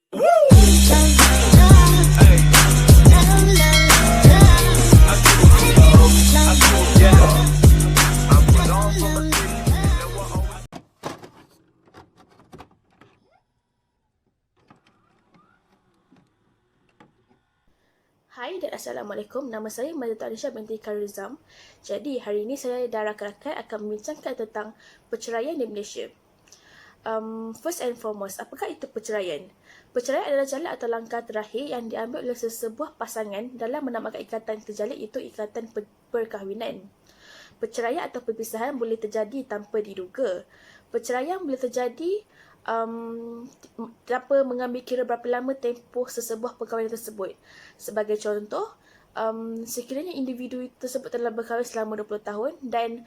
Hai dan Assalamualaikum, nama saya Mazdatul Anisha binti Karizam. Jadi hari ini saya dan rakan-rakan akan membincangkan tentang perceraian di Malaysia. First and foremost, apakah itu perceraian? Perceraian adalah jalan atau langkah terakhir yang diambil oleh sesebuah pasangan dalam menamakan ikatan terjalin, iaitu ikatan perkahwinan. Perceraian atau perpisahan boleh terjadi tanpa diduga. Perceraian boleh terjadi tanpa mengambil kira berapa lama tempoh sesebuah perkahwinan tersebut. Sebagai contoh, sekiranya individu tersebut telah berkahwin selama 20 tahun dan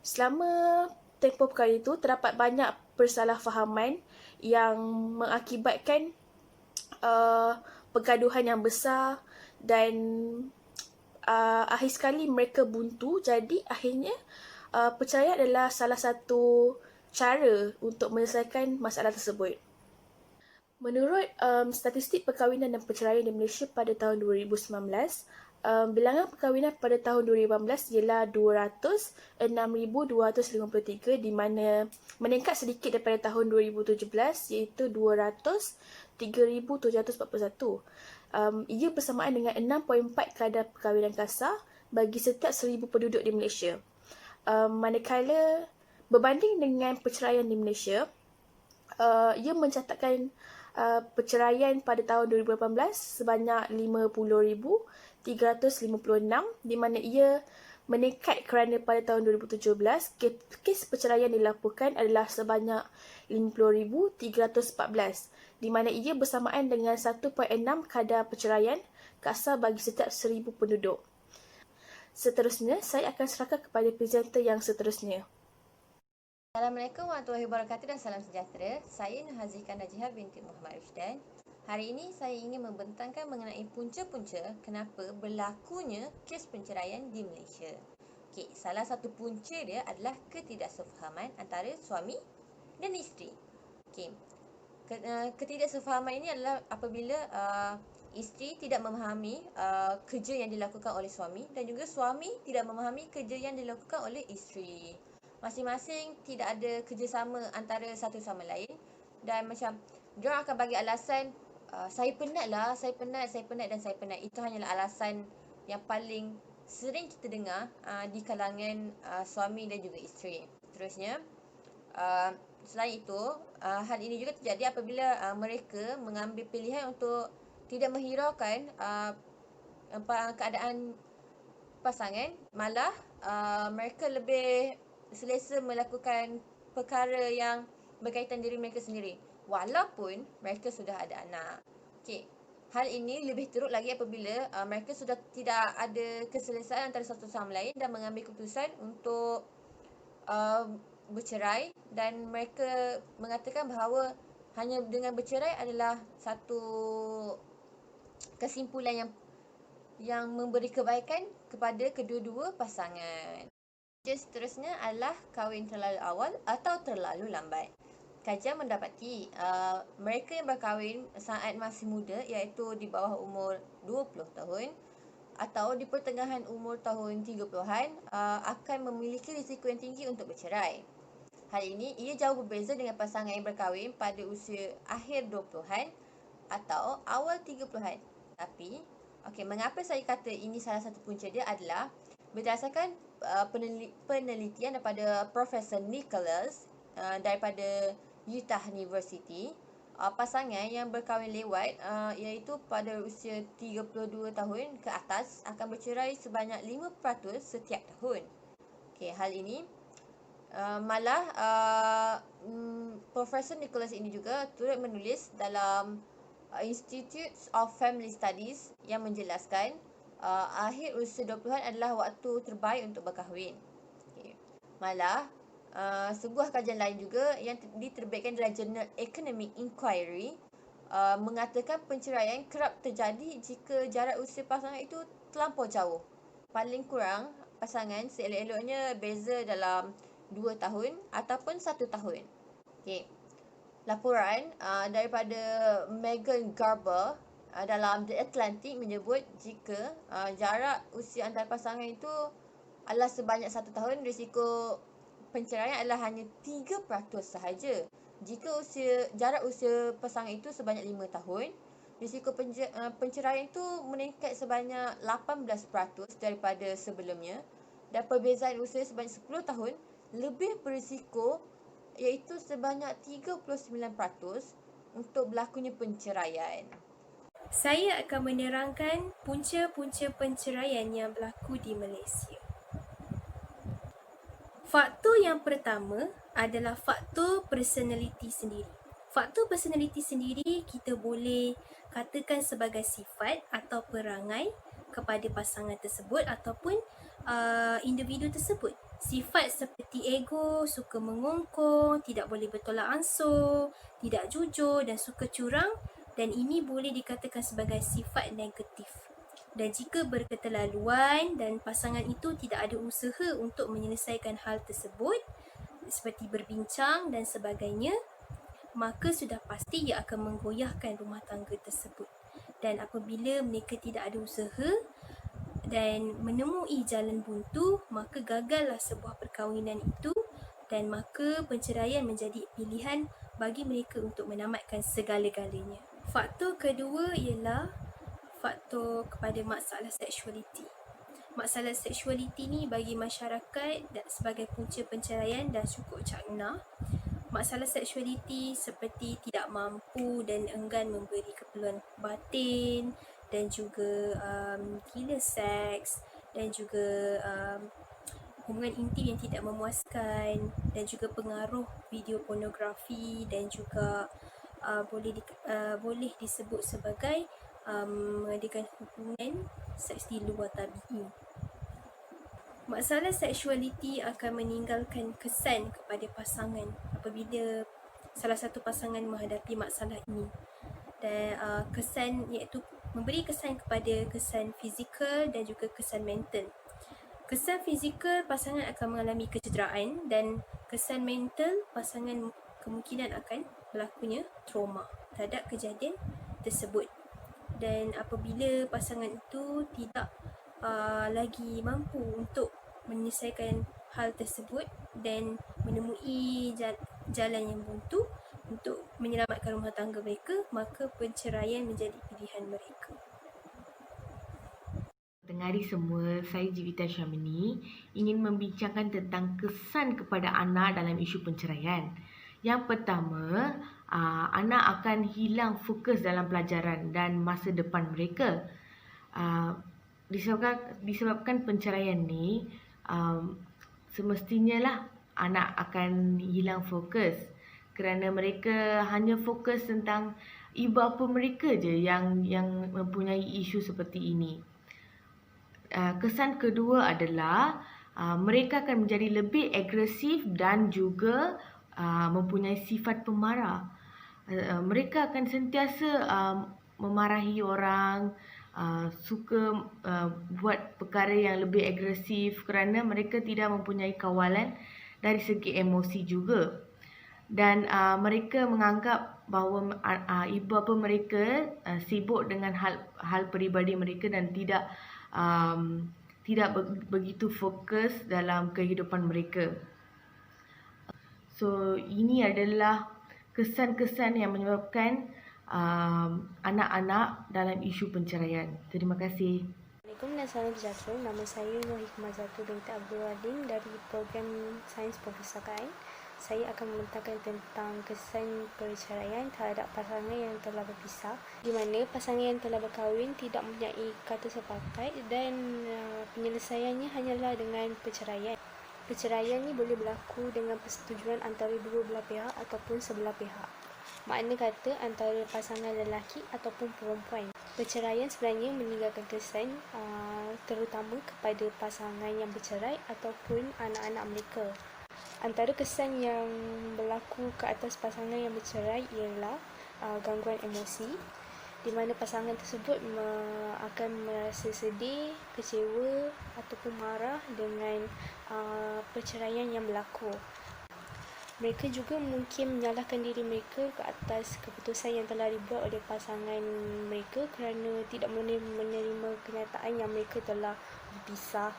selama tempoh perkahwinan itu terdapat banyak persalahfahaman yang mengakibatkan pergaduhan yang besar dan akhir sekali mereka buntu. Jadi akhirnya perceraian adalah salah satu cara untuk menyelesaikan masalah tersebut. Menurut statistik perkahwinan dan perceraian di Malaysia pada tahun 2019, bilangan perkahwinan pada tahun 2018 ialah 206,253 di mana meningkat sedikit daripada tahun 2017 iaitu 203,741. Ia bersamaan dengan 6.4 kadar perkahwinan kasar bagi setiap 1,000 penduduk di Malaysia. Manakala berbanding dengan perceraian di Malaysia, ia mencatatkan perceraian pada tahun 2018 sebanyak 50,356 di mana ia meningkat kerana pada tahun 2017 kes perceraian dilaporkan adalah sebanyak 50,314 di mana ia bersamaan dengan 1.6 kadar perceraian kasar bagi setiap 1,000 penduduk. Seterusnya, saya akan serahkan kepada presenter yang seterusnya. Assalamualaikum warahmatullahi wabarakatuh dan salam sejahtera. Saya Nurhazika Najihah binti Muhammad Rushdan. Hari ini saya ingin membentangkan mengenai punca-punca kenapa berlakunya kes perceraian di Malaysia. Okey, salah satu punca dia adalah ketidaksefahaman antara suami dan isteri. Okey, ketidaksefahaman ini adalah apabila isteri tidak memahami kerja yang dilakukan oleh suami dan juga suami tidak memahami kerja yang dilakukan oleh isteri. Masing-masing tidak ada kerjasama antara satu sama lain dan macam diorang akan bagi alasan saya penat dan saya penat. Itu hanyalah alasan yang paling sering kita dengar di kalangan suami dan juga isteri. Terusnya, selain itu, hal ini juga terjadi apabila mereka mengambil pilihan untuk tidak menghiraukan keadaan pasangan, malah mereka lebih selesa melakukan perkara yang berkaitan diri mereka sendiri walaupun mereka sudah ada anak. Okey, hal ini lebih teruk lagi apabila mereka sudah tidak ada keselesaan antara satu sama lain dan mengambil keputusan untuk bercerai dan mereka mengatakan bahawa hanya dengan bercerai adalah satu kesimpulan yang memberi kebaikan kepada kedua-dua pasangan. Seterusnya adalah kahwin terlalu awal atau terlalu lambat. Kajian mendapati mereka yang berkahwin saat masih muda iaitu di bawah umur 20 tahun atau di pertengahan umur tahun 30-an akan memiliki risiko yang tinggi untuk bercerai. Hal ini ia jauh berbeza dengan pasangan yang berkahwin pada usia akhir 20-an atau awal 30-an. Tapi, mengapa saya kata ini salah satu punca dia adalah berdasarkan penelitian daripada Profesor Nicholas daripada Utah University, pasangan yang berkahwin lewat iaitu pada usia 32 tahun ke atas akan bercerai sebanyak 5% setiap tahun. Okey, hal ini malah Profesor Nicholas ini juga turut menulis dalam Institute of Family Studies yang menjelaskan akhir usia 20-an adalah waktu terbaik untuk berkahwin. Okay. Malah sebuah kajian lain juga yang diterbitkan dalam jurnal Economic Inquiry mengatakan perceraian kerap terjadi jika jarak usia pasangan itu terlampau jauh. Paling kurang pasangan seelok-eloknya beza dalam 2 tahun ataupun 1 tahun. Okay. laporan daripada Megan Garber dalam The Atlantic menyebut jika jarak usia antara pasangan itu adalah sebanyak 1 tahun, risiko penceraian adalah hanya 3% sahaja. Jika jarak usia pasangan itu sebanyak 5 tahun, risiko penceraian itu meningkat sebanyak 18% daripada sebelumnya, dan perbezaan usia sebanyak 10 tahun lebih berisiko, iaitu sebanyak 39% untuk berlakunya penceraian. Saya akan menerangkan punca-punca penceraian yang berlaku di Malaysia. Faktor yang pertama adalah faktor personaliti sendiri. Faktor personaliti sendiri kita boleh katakan sebagai sifat atau perangai kepada pasangan tersebut ataupun individu tersebut. Sifat seperti ego, suka mengongkong, tidak boleh bertolak ansur, tidak jujur dan suka curang, dan ini boleh dikatakan sebagai sifat negatif. Dan jika berketerlaluan dan pasangan itu tidak ada usaha untuk menyelesaikan hal tersebut seperti berbincang dan sebagainya, maka sudah pasti ia akan menggoyahkan rumah tangga tersebut. Dan apabila mereka tidak ada usaha dan menemui jalan buntu, maka gagallah sebuah perkahwinan itu, dan maka penceraian menjadi pilihan bagi mereka untuk menamatkan segala-galanya. Faktor kedua ialah faktor kepada masalah seksualiti. Masalah seksualiti ni bagi masyarakat sebagai punca penceraian dan cukup cakna. Masalah seksualiti seperti tidak mampu dan enggan memberi keperluan batin, dan juga gila seks, dan juga hubungan intim yang tidak memuaskan, dan juga pengaruh video pornografi, dan juga boleh disebut sebagai mengadakan hubungan seks di luar tabi'i. Masalah seksualiti akan meninggalkan kesan kepada pasangan apabila salah satu pasangan menghadapi masalah ini. Dan kesan iaitu memberi kesan kepada kesan fizikal dan juga kesan mental. Kesan fizikal, pasangan akan mengalami kecederaan, dan kesan mental, pasangan kemungkinan akan berlakunya trauma terhadap kejadian tersebut. Dan apabila pasangan itu tidak lagi mampu untuk menyelesaikan hal tersebut dan menemui jalan yang buntu untuk menyelamatkan rumah tangga mereka, maka penceraian menjadi pilihan mereka. Tengari semua, saya Jivita Syamini ingin membincangkan tentang kesan kepada anak dalam isu penceraian. Yang pertama, anak akan hilang fokus dalam pelajaran dan masa depan mereka. Disebabkan penceraian ni, semestinya lah anak akan hilang fokus kerana mereka hanya fokus tentang ibu bapa mereka je yang mempunyai isu seperti ini. Kesan kedua adalah mereka akan menjadi lebih agresif dan juga mempunyai sifat pemarah. Mereka akan sentiasa memarahi orang, suka buat perkara yang lebih agresif kerana mereka tidak mempunyai kawalan dari segi emosi juga. Dan mereka menganggap bahawa ibu bapa mereka sibuk dengan hal peribadi mereka dan tidak begitu fokus dalam kehidupan mereka. So ini adalah kesan-kesan yang menyebabkan anak-anak dalam isu penceraian. Terima kasih. Assalamualaikum dan salam sejahtera. Nama saya Nur Hikmah Zatu binti Abdul Wadin dari program Sains Perpustakaan. Saya akan membentangkan tentang kesan perceraian terhadap pasangan yang telah berpisah, di mana pasangan yang telah berkahwin tidak mempunyai kata sepakat dan penyelesaiannya hanyalah dengan perceraian. Perceraian ni boleh berlaku dengan persetujuan antara dua belah pihak ataupun sebelah pihak. Makna kata antara pasangan lelaki ataupun perempuan. Perceraian sebenarnya meninggalkan kesan terutama kepada pasangan yang bercerai ataupun anak-anak mereka. Antara kesan yang berlaku ke atas pasangan yang bercerai ialah gangguan emosi, di mana pasangan tersebut akan merasa sedih, kecewa ataupun marah dengan perceraian yang berlaku. Mereka juga mungkin menyalahkan diri mereka ke atas keputusan yang telah dibuat oleh pasangan mereka kerana tidak menerima kenyataan yang mereka telah berpisah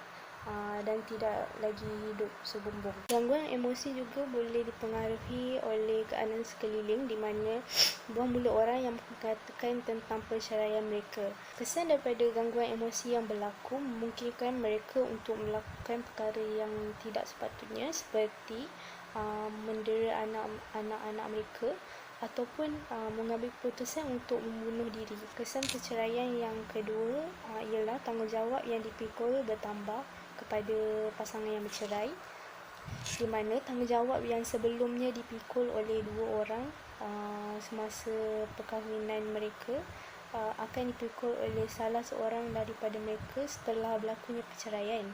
dan tidak lagi hidup sebumbung. Gangguan emosi juga boleh dipengaruhi oleh keadaan sekeliling di mana buah mulut orang yang mengatakan tentang perceraian mereka. Kesan daripada gangguan emosi yang berlaku memungkinkan mereka untuk melakukan perkara yang tidak sepatutnya seperti mendera anak-anak mereka ataupun mengambil keputusan untuk membunuh diri. Kesan perceraian yang kedua ialah tanggungjawab yang dipikul bertambah kepada pasangan yang bercerai, di mana tanggungjawab yang sebelumnya dipikul oleh dua orang semasa perkahwinan mereka akan dipikul oleh salah seorang daripada mereka setelah berlakunya perceraian.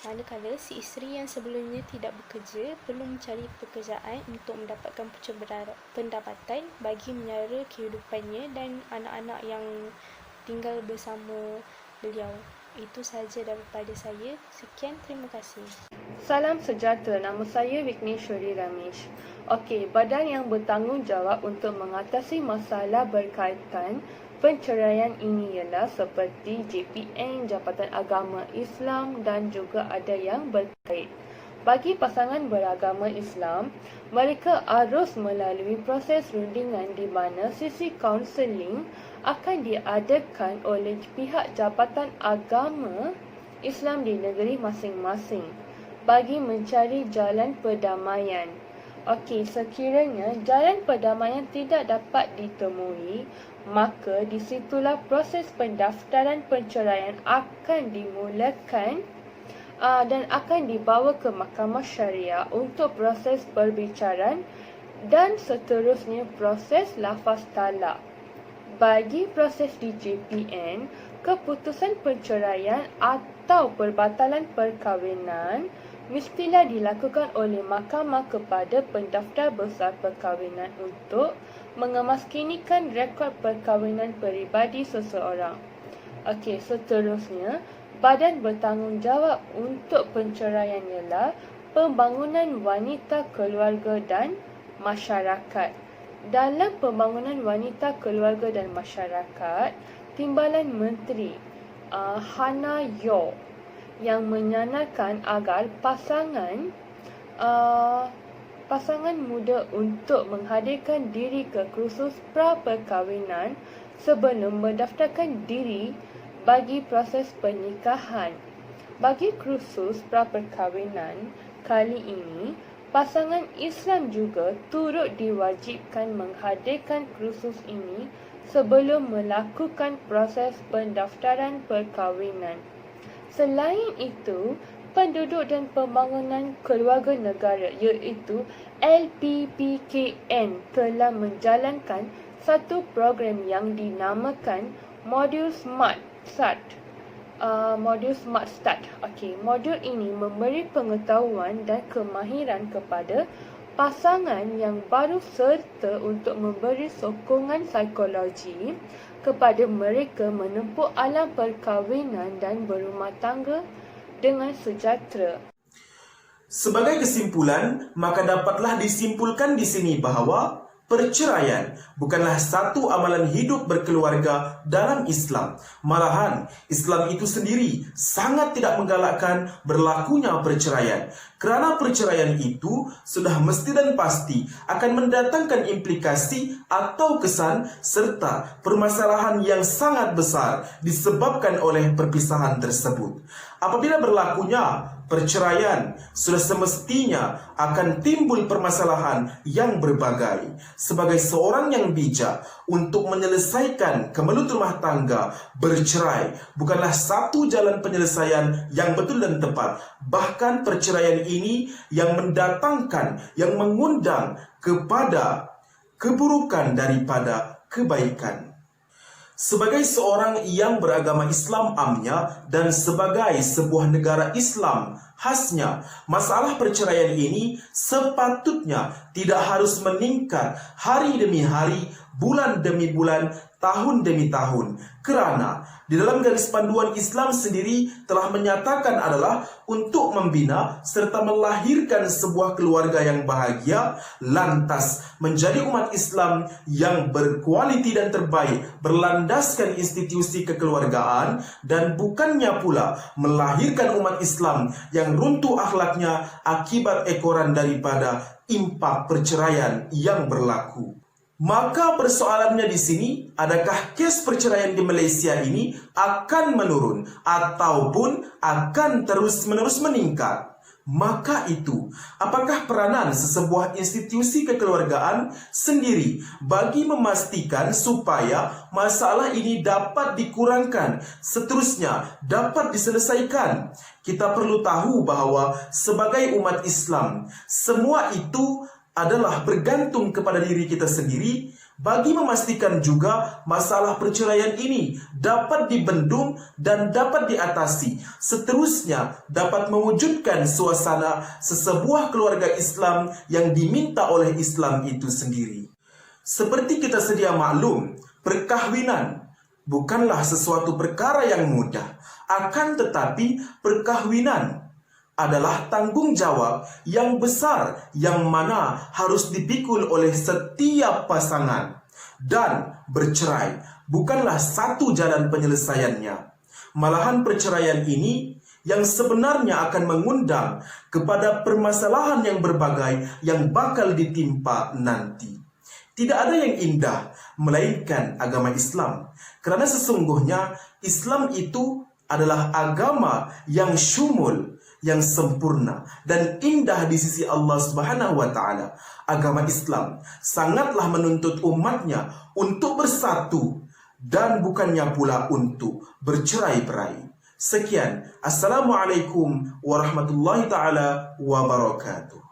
Manakala si isteri yang sebelumnya tidak bekerja perlu mencari pekerjaan untuk mendapatkan pendapatan bagi menyara kehidupannya dan anak-anak yang tinggal bersama beliau. Itu sahaja daripada saya. Sekian, terima kasih. Salam sejahtera, nama saya Vikneshwari Ramesh. Okey, badan yang bertanggungjawab untuk mengatasi masalah berkaitan penceraian ini ialah seperti JPN, Jabatan Agama Islam dan juga ada yang berkait. Bagi pasangan beragama Islam, mereka harus melalui proses rundingan di mana sesi kaunseling akan diadakan oleh pihak Jabatan Agama Islam di negeri masing-masing bagi mencari jalan perdamaian. Okey, sekiranya jalan perdamaian tidak dapat ditemui, maka di situlah proses pendaftaran perceraian akan dimulakan dan akan dibawa ke Mahkamah Syariah untuk proses perbicaraan dan seterusnya proses lafaz talak. Bagi proses di JPN, keputusan perceraian atau perbatalan perkahwinan mestilah dilakukan oleh mahkamah kepada pendaftar besar perkahwinan untuk mengemaskinikan rekod perkahwinan peribadi seseorang. Okey, seterusnya, badan bertanggungjawab untuk penceraian ialah Pembangunan Wanita, Keluarga dan Masyarakat. Dalam Pembangunan Wanita, Keluarga dan Masyarakat, Timbalan Menteri Hana Yeoh yang menyanarkan agar pasangan muda untuk menghadirkan diri ke kursus pra-perkahwinan sebelum mendaftarkan diri bagi proses pernikahan. Bagi kursus pra-perkahwinan kali ini, pasangan Islam juga turut diwajibkan menghadirkan kursus ini sebelum melakukan proses pendaftaran perkahwinan. Selain itu, Penduduk dan Pembangunan Keluarga Negara iaitu LPPKN telah menjalankan satu program yang dinamakan Modul Smart Start. Modul ini memberi pengetahuan dan kemahiran kepada pasangan yang baru serta untuk memberi sokongan psikologi kepada mereka menempuh alam perkahwinan dan berumah tangga dengan sejahtera. Sebagai kesimpulan, maka dapatlah disimpulkan di sini bahawa perceraian bukanlah satu amalan hidup berkeluarga dalam Islam. Malahan, Islam itu sendiri sangat tidak menggalakkan berlakunya perceraian. Kerana perceraian itu sudah mesti dan pasti akan mendatangkan implikasi atau kesan serta permasalahan yang sangat besar disebabkan oleh perpisahan tersebut. Apabila berlakunya perceraian, sudah semestinya akan timbul permasalahan yang berbagai. Sebagai seorang yang bijak untuk menyelesaikan kemelut rumah tangga, bercerai bukanlah satu jalan penyelesaian yang betul dan tepat. Bahkan perceraian ini yang mendatangkan, yang mengundang kepada keburukan daripada kebaikan. Sebagai seorang yang beragama Islam amnya dan sebagai sebuah negara Islam khasnya, masalah perceraian ini sepatutnya tidak harus meningkat hari demi hari, bulan demi bulan, tahun demi tahun. Kerana di dalam garis panduan Islam sendiri telah menyatakan adalah untuk membina serta melahirkan sebuah keluarga yang bahagia, lantas menjadi umat Islam yang berkualiti dan terbaik, berlandaskan institusi kekeluargaan, dan bukannya pula melahirkan umat Islam yang runtuh akhlaknya akibat ekoran daripada impak perceraian yang berlaku. Maka persoalannya di sini, adakah kes perceraian di Malaysia ini akan menurun ataupun akan terus-menerus meningkat? Maka itu, apakah peranan sesebuah institusi kekeluargaan sendiri bagi memastikan supaya masalah ini dapat dikurangkan, seterusnya dapat diselesaikan? Kita perlu tahu bahwa sebagai umat Islam, semua itu adalah bergantung kepada diri kita sendiri bagi memastikan juga masalah perceraian ini dapat dibendung dan dapat diatasi. Seterusnya dapat mewujudkan suasana sesebuah keluarga Islam yang diminta oleh Islam itu sendiri. Seperti kita sedia maklum, perkahwinan bukanlah sesuatu perkara yang mudah. Akan tetapi perkahwinan adalah tanggung jawab yang besar yang mana harus dipikul oleh setiap pasangan. Dan bercerai bukanlah satu jalan penyelesaiannya. Malahan perceraian ini yang sebenarnya akan mengundang kepada permasalahan yang berbagai yang bakal ditimpa nanti. Tidak ada yang indah melainkan agama Islam. Karena sesungguhnya Islam itu adalah agama yang syumul, yang sempurna dan indah di sisi Allah Subhanahu wa taala. Agama Islam sangatlah menuntut umatnya untuk bersatu dan bukannya pula untuk bercerai-berai. Sekian, Assalamualaikum warahmatullahi taala wabarakatuh.